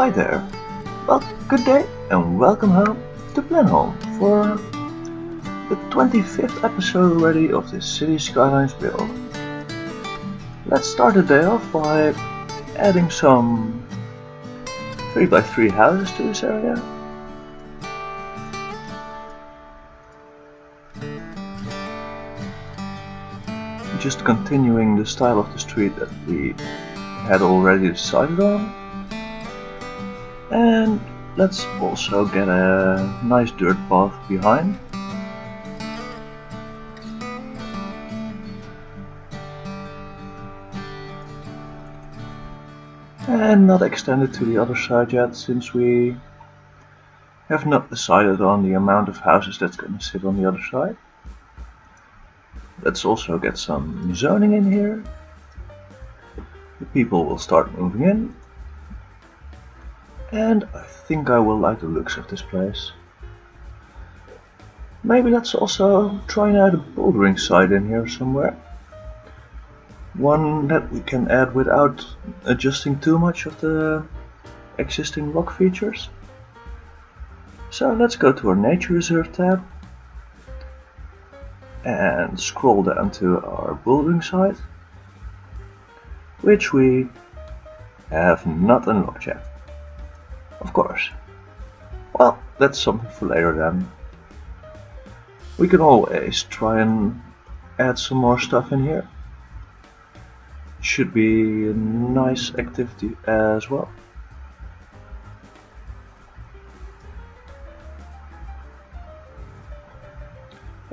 Hi there. Well, good day and welcome home to Blenholme for the 25th episode already of this Cities Skylines build. Let's start the day off by adding some 3x3 houses to this area. Just continuing the style of the street that we had already decided on. And let's also get a nice dirt path behind. And not extended to the other side yet, since we have not decided on the amount of houses that's going to sit on the other side. Let's also get some zoning in here. The people will start moving in. And I think I will like the looks of this place. Maybe let's also try and add a bouldering site in here somewhere. One that we can add without adjusting too much of the existing rock features. So let's go to our nature reserve tab and scroll down to our bouldering site, which we have not unlocked yet. Of course. Well, that's something for later then. We can always try and add some more stuff in here. Should be a nice activity as well.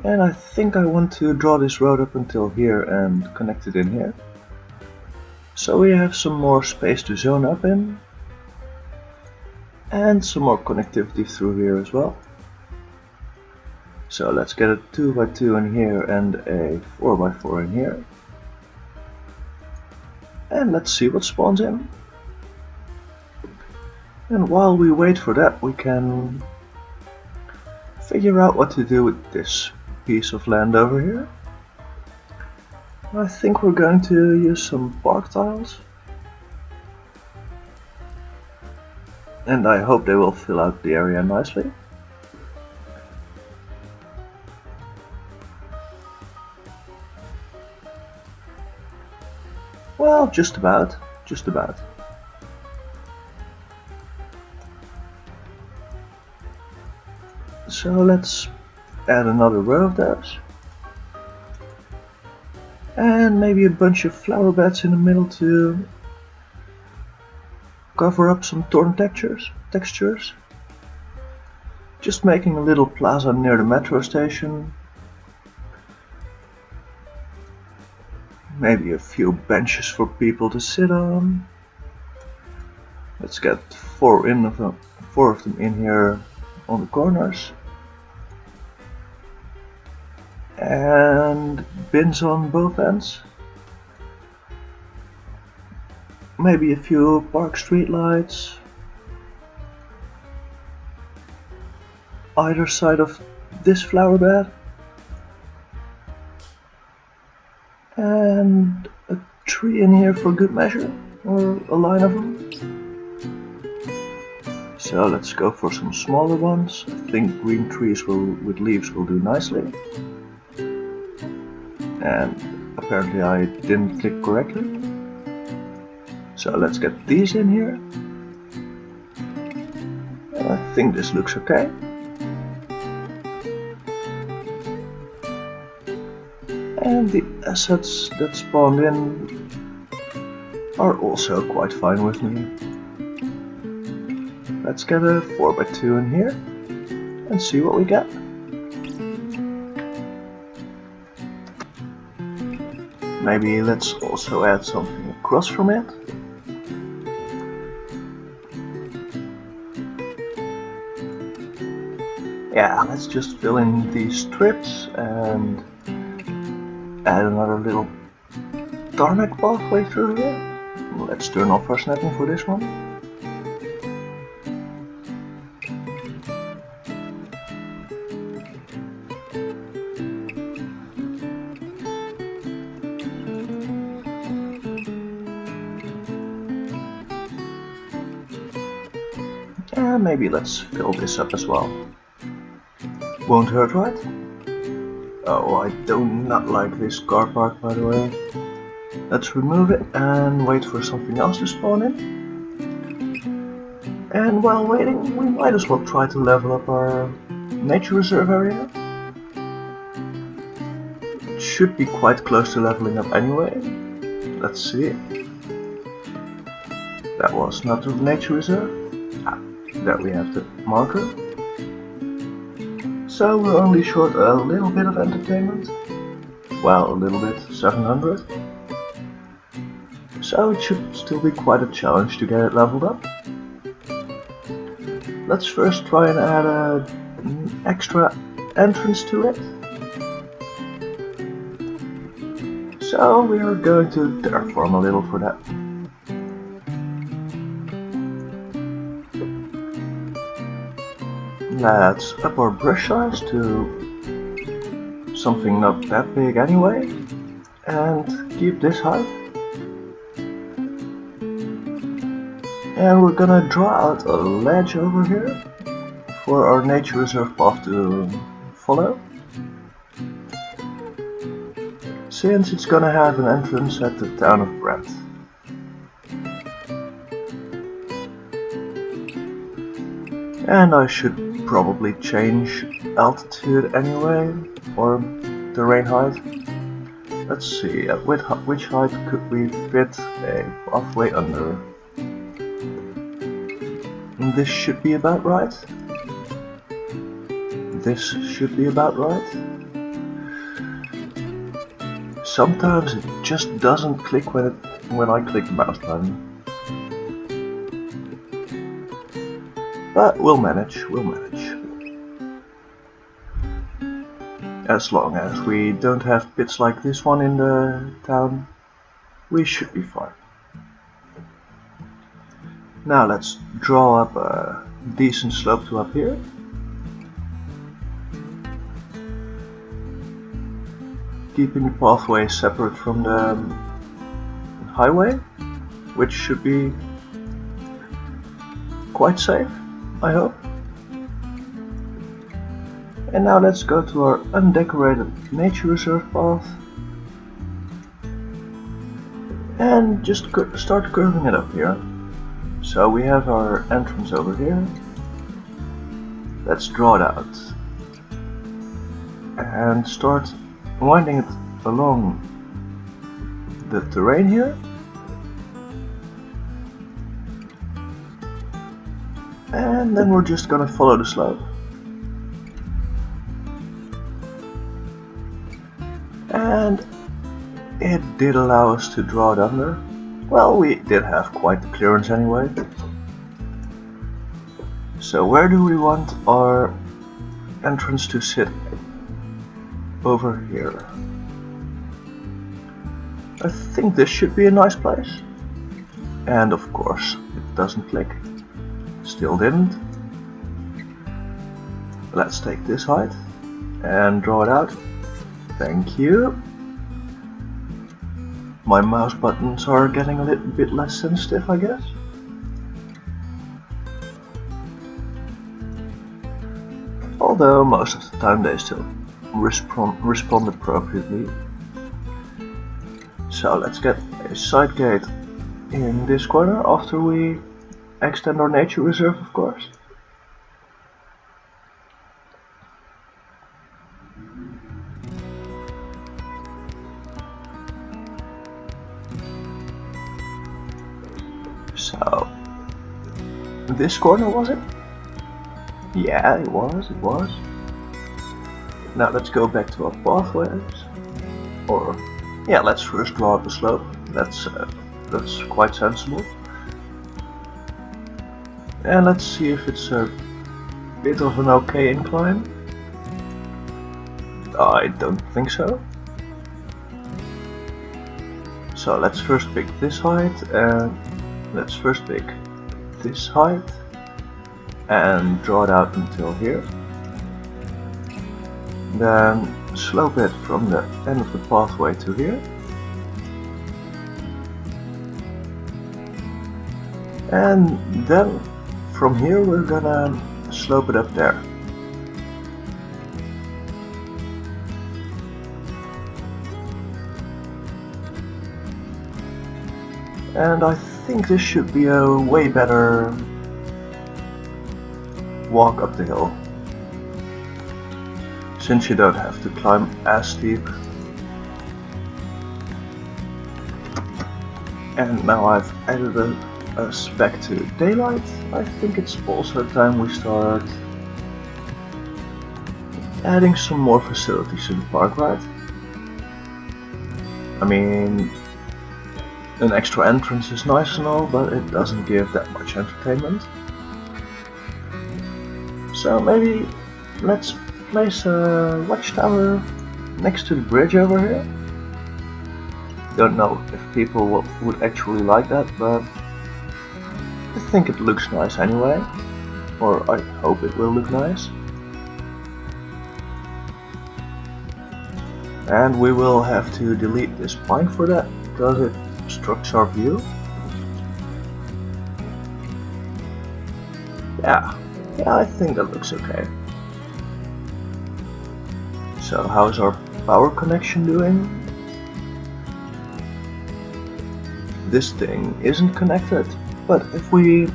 And I think I want to draw this road up until here and connect it in here. So we have some more space to zone up in. And some more connectivity through here as well. So let's get a 2x2 in here and a 4x4 in here. And let's see what spawns in. And while we wait for that, we can figure out what to do with this piece of land over here. I think we're going to use some park tiles. And I hope they will fill out the area nicely. Well, just about. So let's add another row of those. And maybe a bunch of flower beds in the middle to cover up some torn textures. Just making a little plaza near the metro station. Maybe a few benches for people to sit on. Let's get four of them in here on the corners. And bins on both ends. Maybe a few park street lights either side of this flower bed, and a tree in here for good measure, or a line of them. So let's go for some smaller ones. I think green trees with leaves will do nicely. And apparently I didn't click correctly. So let's get these in here. And I think this looks okay. And the assets that spawned in are also quite fine with me. Let's get a 4x2 in here and see what we get. Maybe let's also add something across from it. Yeah, let's just fill in these strips and add another little tarmac pathway through here. Let's turn off our snapping for this one. And maybe let's fill this up as well. Won't hurt, right? Oh, I do not like this car park, by the way. Let's remove it and wait for something else to spawn in. And while waiting, we might as well try to level up our nature reserve area. It should be quite close to leveling up anyway. Let's see. That was not the nature reserve. There we have the marker. So we're only short a little bit of entertainment. Well, a little bit, 700. So it should still be quite a challenge to get it leveled up. Let's first try and add an extra entrance to it. So we are going to terraform a little for that. Let's up our brush size to something not that big anyway, and keep this height. And we're gonna draw out a ledge over here for our nature reserve path to follow. Since it's gonna have an entrance at the town of Brent. And I should probably change altitude anyway, or terrain height. Let's see, at which height could we fit a pathway under? This should be about right. This should be about right. Sometimes it just doesn't click when I click the mouse button. But we'll manage, As long as we don't have pits like this one in the town, we should be fine. Now let's draw up a decent slope to up here. Keeping the pathway separate from the highway, which should be quite safe, I hope. And now let's go to our undecorated nature reserve path and just start curving it up here. So we have our entrance over here. Let's draw it out and start winding it along the terrain here. And then we're just gonna follow the slope. And it did allow us to draw it under. Well, we did have quite the clearance anyway. So where do we want our entrance to sit? Over here. I think this should be a nice place. And of course, it doesn't click. Still didn't. Let's take this height and draw it out. Thank you. My mouse buttons are getting a little bit less sensitive, I guess. Although most of the time they still respond appropriately. So let's get a side gate in this corner after we extend our nature reserve, of course. So, this corner, was it? Yeah, it was. Now let's go back to our pathways. Or, yeah, let's first draw up a slope. That's quite sensible. And let's see if it's a bit of an okay incline. I don't think so. So let's first pick this height, and let's first pick this height and draw it out until here. Then slope it from the end of the pathway to here. And then from here we're gonna slope it up there. And I think this should be a way better walk up the hill, since you don't have to climb as steep. And now I've added us back to daylight, I think it's also time we start adding some more facilities to the park, right? I mean, an extra entrance is nice and all, but it doesn't give that much entertainment. So maybe let's place a watchtower next to the bridge over here. Don't know if people would actually like that, but I think it looks nice anyway, or I hope it will look nice. And we will have to delete this pine for that, because it obstructs our view. Yeah, I think that looks okay. So how's our power connection doing? This thing isn't connected, but if we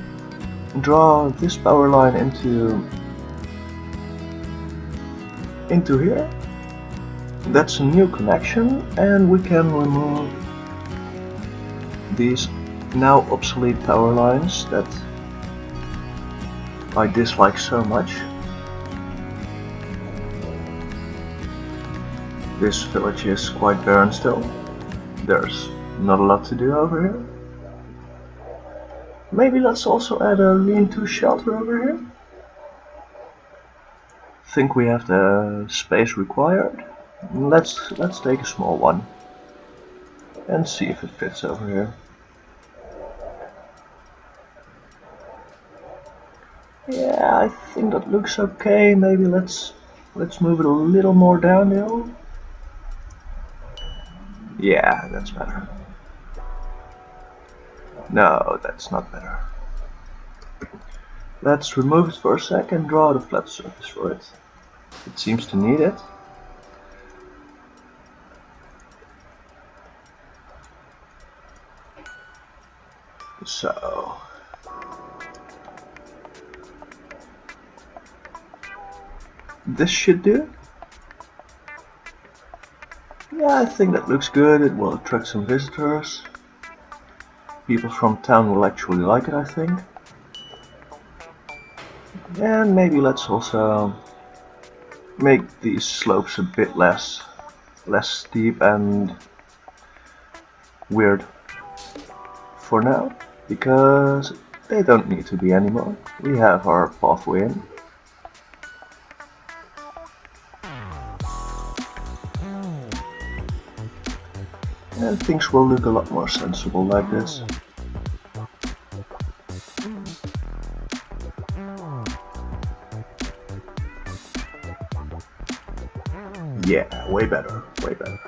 draw this power line into here, that's a new connection, and we can remove these now obsolete power lines that I dislike so much. This village is quite barren still. There's not a lot to do over here. Maybe let's also add a lean-to shelter over here. Think we have the space required. Let's take a small one and see if it fits over here. Yeah, I think that looks okay. Maybe let's move it a little more downhill. Yeah, that's better. No, that's not better. Let's remove it for a sec and draw the flat surface for it. It seems to need it. So this should do. Yeah, I think that looks good. It will attract some visitors. People from town will actually like it, I think. And maybe let's also make these slopes a bit less steep and weird for now, because they don't need to be anymore. We have our pathway in. And things will look a lot more sensible like this. Yeah, way better, way better.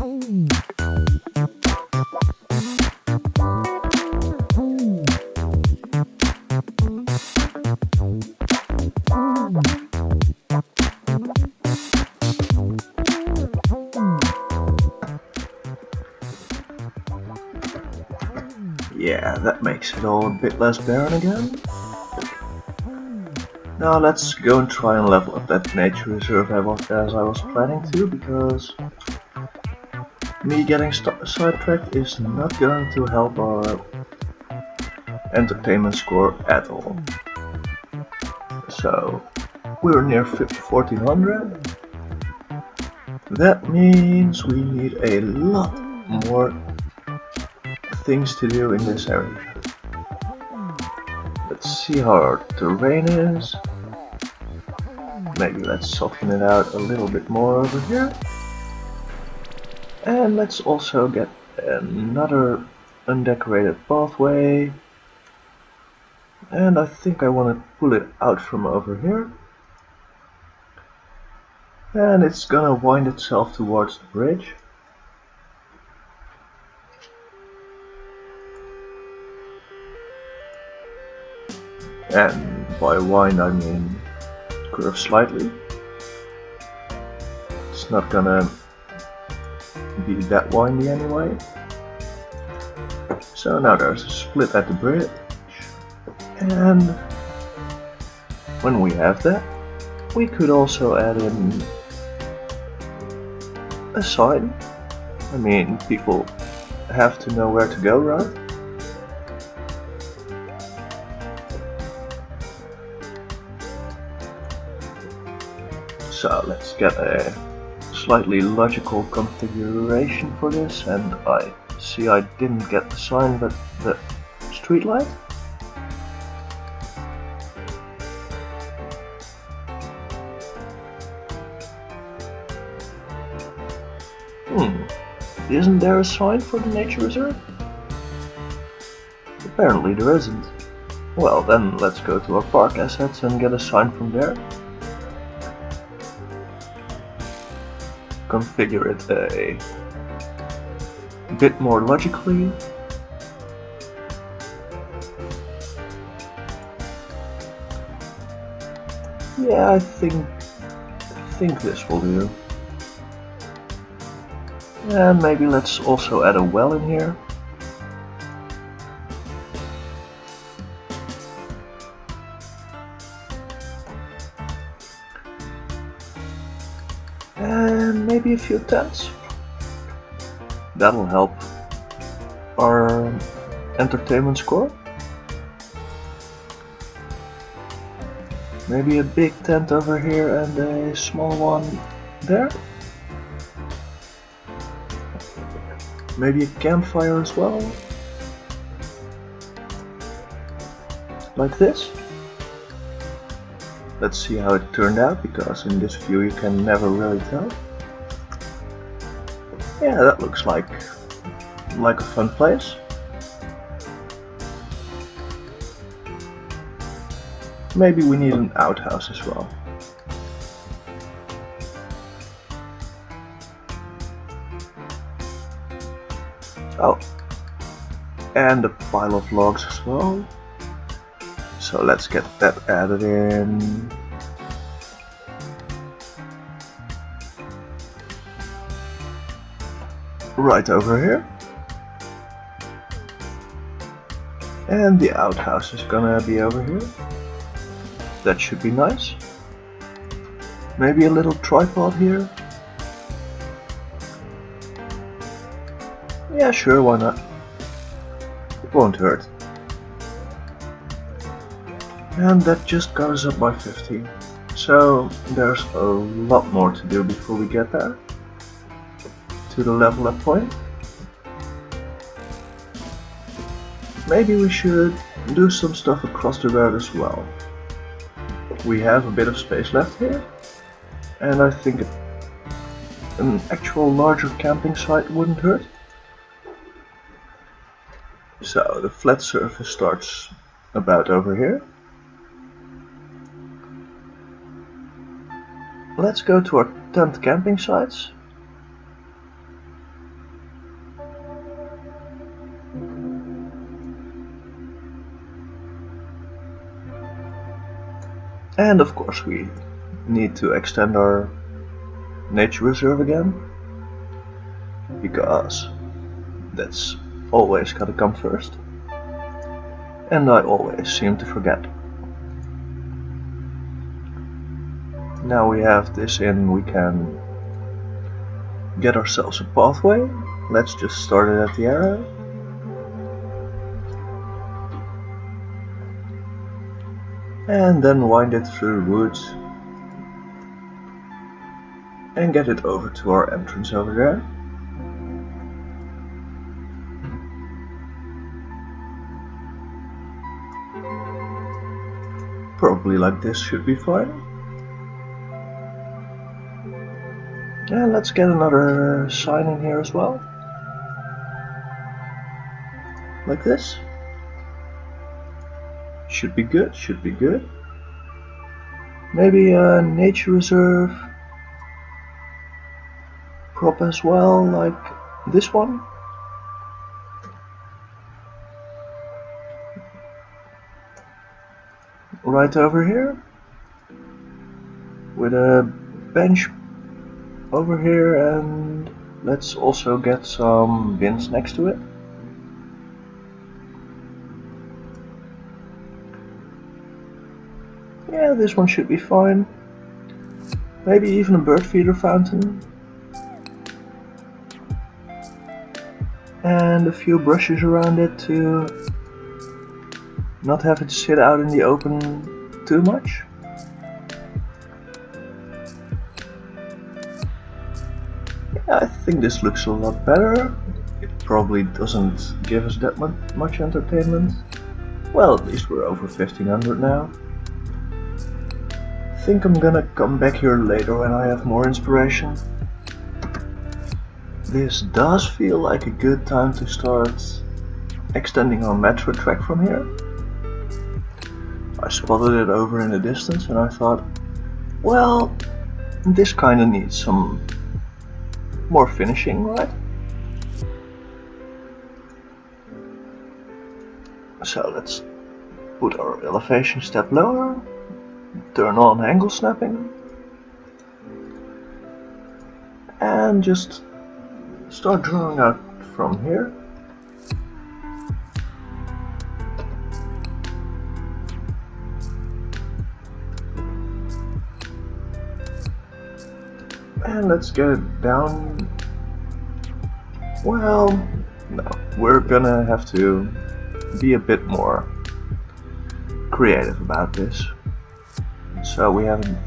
Yeah, that makes it all a bit less barren again. Now let's go and try and level up that nature reserve as I was planning to, because me getting sidetracked is not going to help our entertainment score at all. So we're near 1400. That means we need a lot more things to do in this area. Let's see how our terrain is. Maybe let's soften it out a little bit more over here. And let's also get another undecorated pathway. And I think I want to pull it out from over here. And it's gonna wind itself towards the bridge. And by wind I mean curve slightly. It's not gonna be that windy anyway. So now there's a split at the bridge, and when we have that, we could also add in a sign. I mean, people have to know where to go, right? So let's get a slightly logical configuration for this, and I see I didn't get the sign but the street light. Isn't there a sign for the nature reserve? Apparently there isn't. Well, then let's go to our park assets and get a sign from there. Configure it a bit more logically. Yeah, I think this will do. And maybe let's also add a well in here. And maybe a few tents. That'll help our entertainment score. Maybe a big tent over here and a small one there. Maybe a campfire as well. Like this. Let's see how it turned out, because in this view you can never really tell. Yeah, that looks like a fun place. Maybe we need an outhouse as well. Oh, and a pile of logs as well. So let's get that added in. Right over here. And the outhouse is gonna be over here. That should be nice. Maybe a little tripod here. Yeah, sure, why not? It won't hurt. And that just goes up by 50. So there's a lot more to do before we get there. To the level up point. Maybe we should do some stuff across the road as well. We have a bit of space left here. And I think an actual larger camping site wouldn't hurt. So the flat surface starts about over here. Let's go to our tent camping sites. And of course we need to extend our nature reserve again, because that's always gotta come first. And I always seem to forget. Now we have this in, we can get ourselves a pathway. Let's just start it at the arrow. And then wind it through the woods and get it over to our entrance over there. Probably like this should be fine. And let's get another sign in here as well. Like this. Should be good, should be good. Maybe a nature reserve prop as well, like this one. Right over here. With a bench over here, and let's also get some bins next to it. Yeah, this one should be fine. Maybe even a bird feeder fountain. And a few brushes around it to not have it sit out in the open too much. Yeah, I think this looks a lot better. It probably doesn't give us that much entertainment. Well, at least we're over 1500 now. I think I'm gonna come back here later when I have more inspiration. This does feel like a good time to start extending our metro track from here. I spotted it over in the distance and I thought, well, this kinda needs some more finishing, right? So let's put our elevation step lower, turn on angle snapping, and just start drawing out from here. And let's get it down. Well, no, we're gonna have to be a bit more creative about this. So we haven't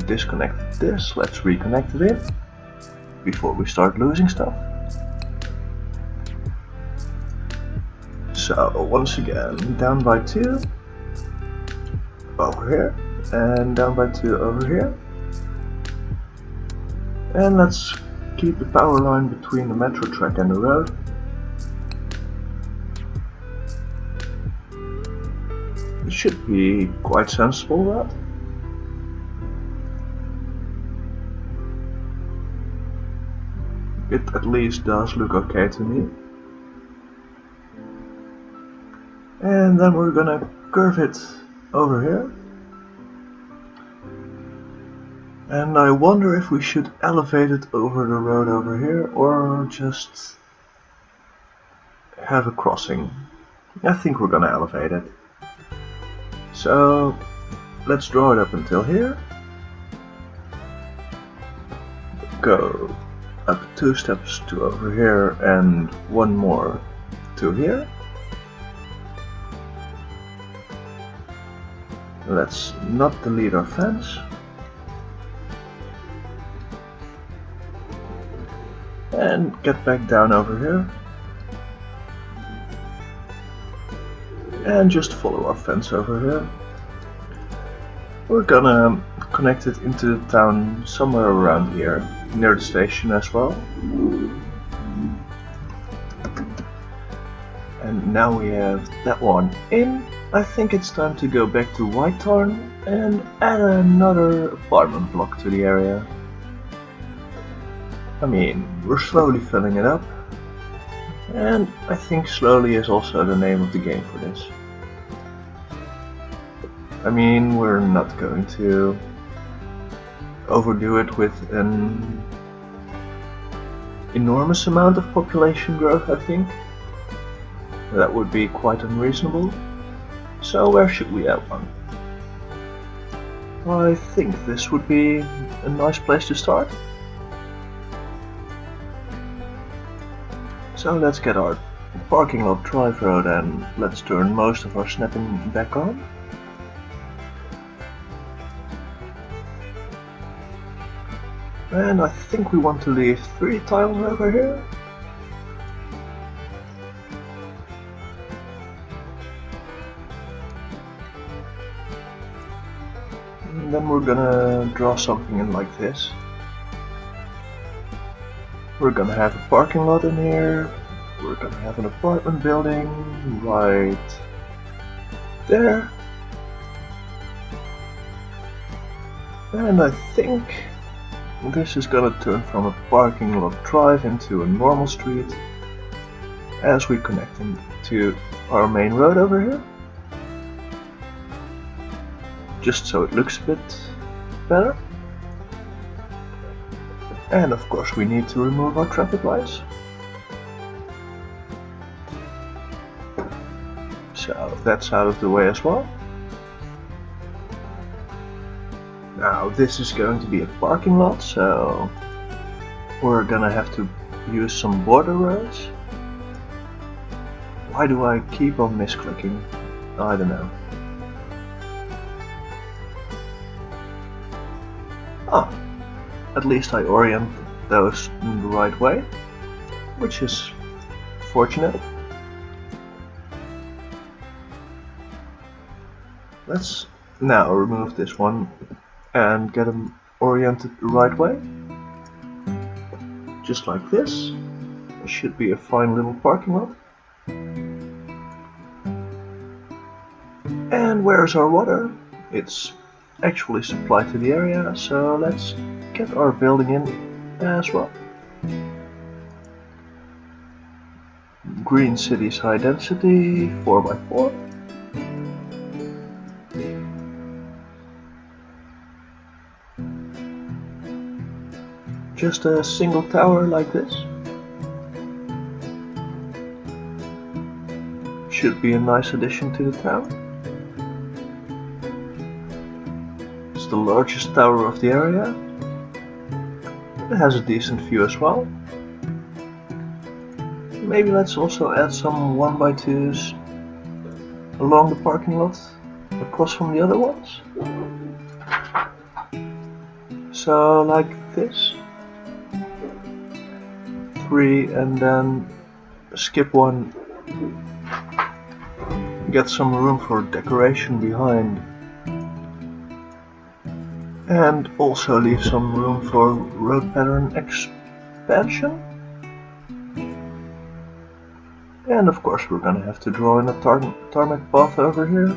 disconnected this, let's reconnect it in before we start losing stuff. So once again, down by 2 over here, and down by 2 over here. And let's keep the power line between the metro track and the road. It should be quite sensible, that. It at least does look okay to me. And then we're gonna curve it over here. And I wonder if we should elevate it over the road over here or just have a crossing. I think we're gonna elevate it. So let's draw it up until here. Go up 2 steps to over here and 1 more to here. Let's not delete our fence. And get back down over here. And just follow our fence over here. We're gonna connect it into the town somewhere around here, near the station as well. And now we have that one in. I think it's time to go back to White Tarn and add another apartment block to the area. I mean, we're slowly filling it up, and I think slowly is also the name of the game for this. I mean, we're not going to overdo it with an enormous amount of population growth, I think. That would be quite unreasonable. So where should we add one? I think this would be a nice place to start. So let's get our parking lot drive road and let's turn most of our snapping back on. And I think we want to leave 3 tiles over here. And then we're gonna draw something in like this. We're gonna have a parking lot in here. We're gonna have an apartment building right there. And I think this is gonna turn from a parking lot drive into a normal street as we connect them to our main road over here. Just so it looks a bit better. And of course we need to remove our traffic lights. So that's out of the way as well. Now this is going to be a parking lot, so we're gonna have to use some border roads. Why do I keep on misclicking? I don't know. At least I orient those in the right way, which is fortunate. Let's now remove this one and get them oriented the right way. Just like this. It should be a fine little parking lot. And where's our water? It's actually supplied to the area, so let's get our building in as well. Green cities high density 4x4. Just a single tower like this. Should be a nice addition to the town. It's the largest tower of the area. It has a decent view as well. Maybe let's also add some 1x2s along the parking lot, across from the other ones. So like this. 3 and then skip 1. Get some room for decoration behind. And also leave some room for road pattern expansion. And of course we're gonna have to draw in a tarmac path over here.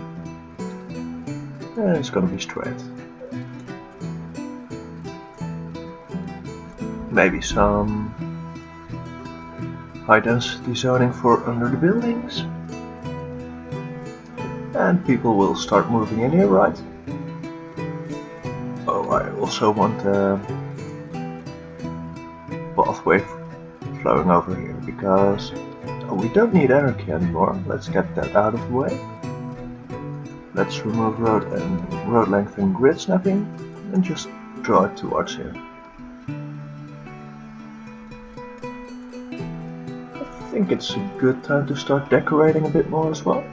And it's gonna be straight. Maybe some high density zoning for under the buildings. And people will start moving in here, right? Oh, I also want a pathway flowing over here because we don't need anarchy anymore. Let's get that out of the way. Let's remove road length and grid snapping and just draw it towards here. I think it's a good time to start decorating a bit more as well.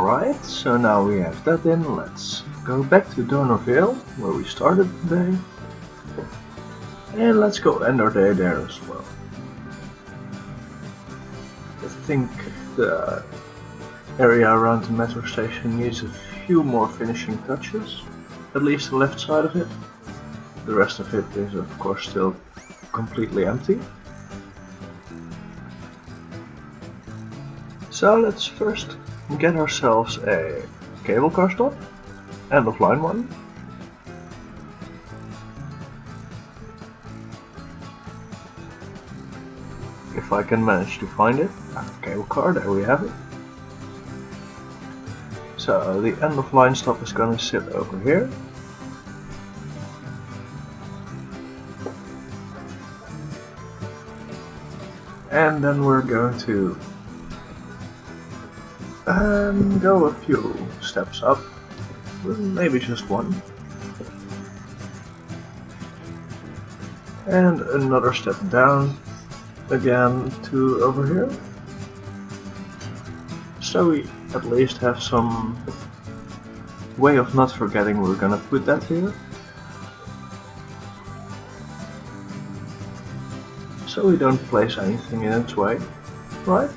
Alright, so now we have that in, let's go back to Donorvale, where we started today. And let's go end our day there as well. I think the area around the metro station needs a few more finishing touches, at least the left side of it. The rest of it is of course still completely empty. So let's first get ourselves a cable car stop, end of line one. If I can manage to find it, cable car, there we have it. So the end of line stop is gonna sit over here. And then we're going to go a few steps up, maybe just one. And another step down, again to over here. So we at least have some way of not forgetting we're gonna put that here. So we don't place anything in its way, right?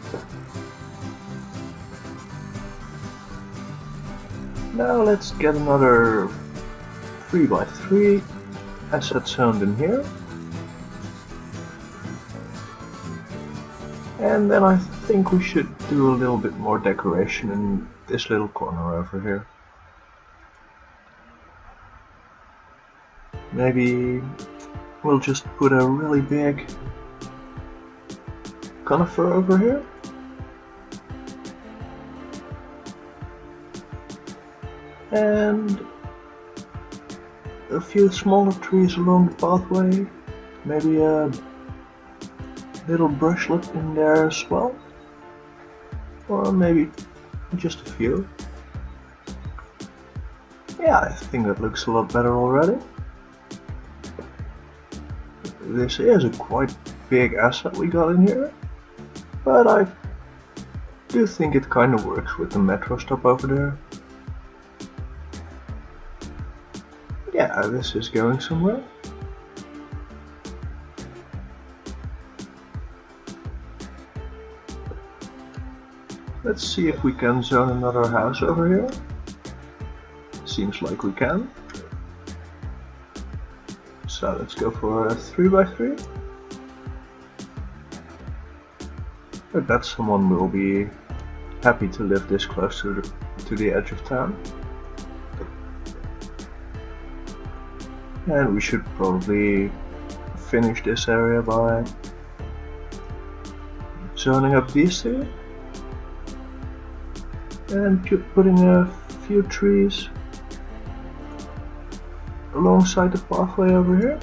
Now let's get another 3x3 asset zoned in here. And then I think we should do a little bit more decoration in this little corner over here. Maybe we'll just put a really big conifer over here. And a few smaller trees along the pathway, maybe a little brushlet in there as well, or maybe just a few. Yeah, I think that looks a lot better already. This is a quite big asset we got in here, but I do think it kind of works with the metro stop over there. Yeah, this is going somewhere. Let's see if we can zone another house over here. Seems like we can. So let's go for a 3x3. I bet someone will be happy to live this close to the edge of town. And we should probably finish this area by zoning up these two and putting a few trees alongside the pathway over here.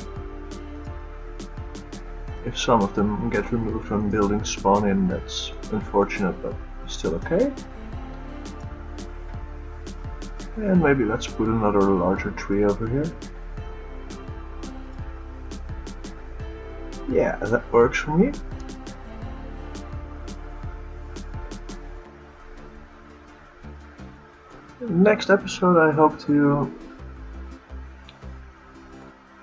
If some of them get removed when buildings spawn in, that's unfortunate, but still okay. And maybe let's put another larger tree over here. Yeah, that works for me. Next episode I hope to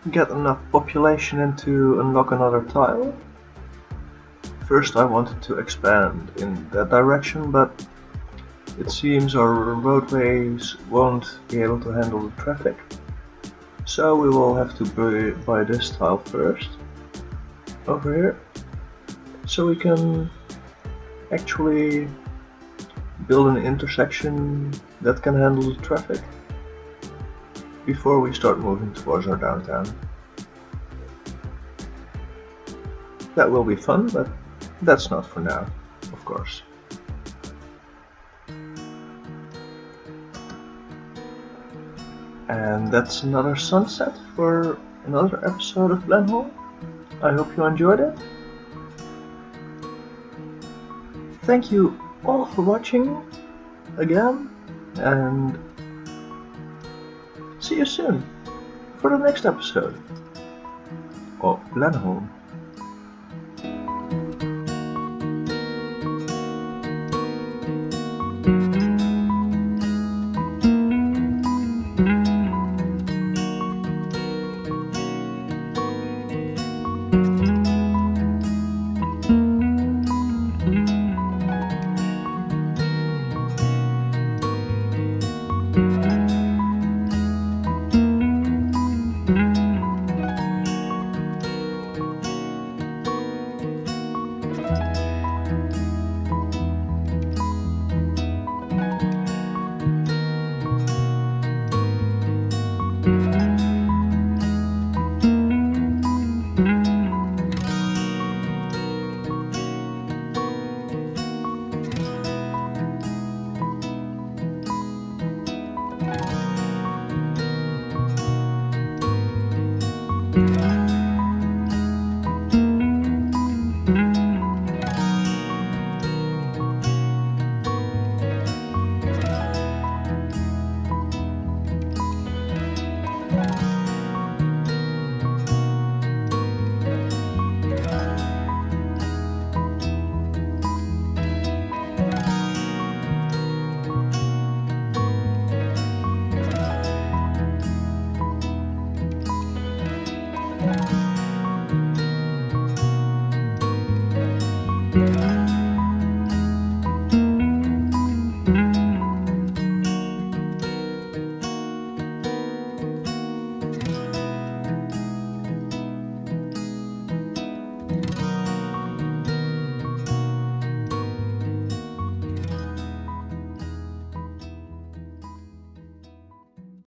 get enough population in to unlock another tile. First I wanted to expand in that direction, but it seems our roadways won't be able to handle the traffic. So we will have to buy this tile first. Over here, so we can actually build an intersection that can handle the traffic before we start moving towards our downtown. That will be fun, but that's not for now, of course. And that's another sunset for another episode of Blenholme. I hope you enjoyed it. Thank you all for watching again, and see you soon for the next episode of Blenholme.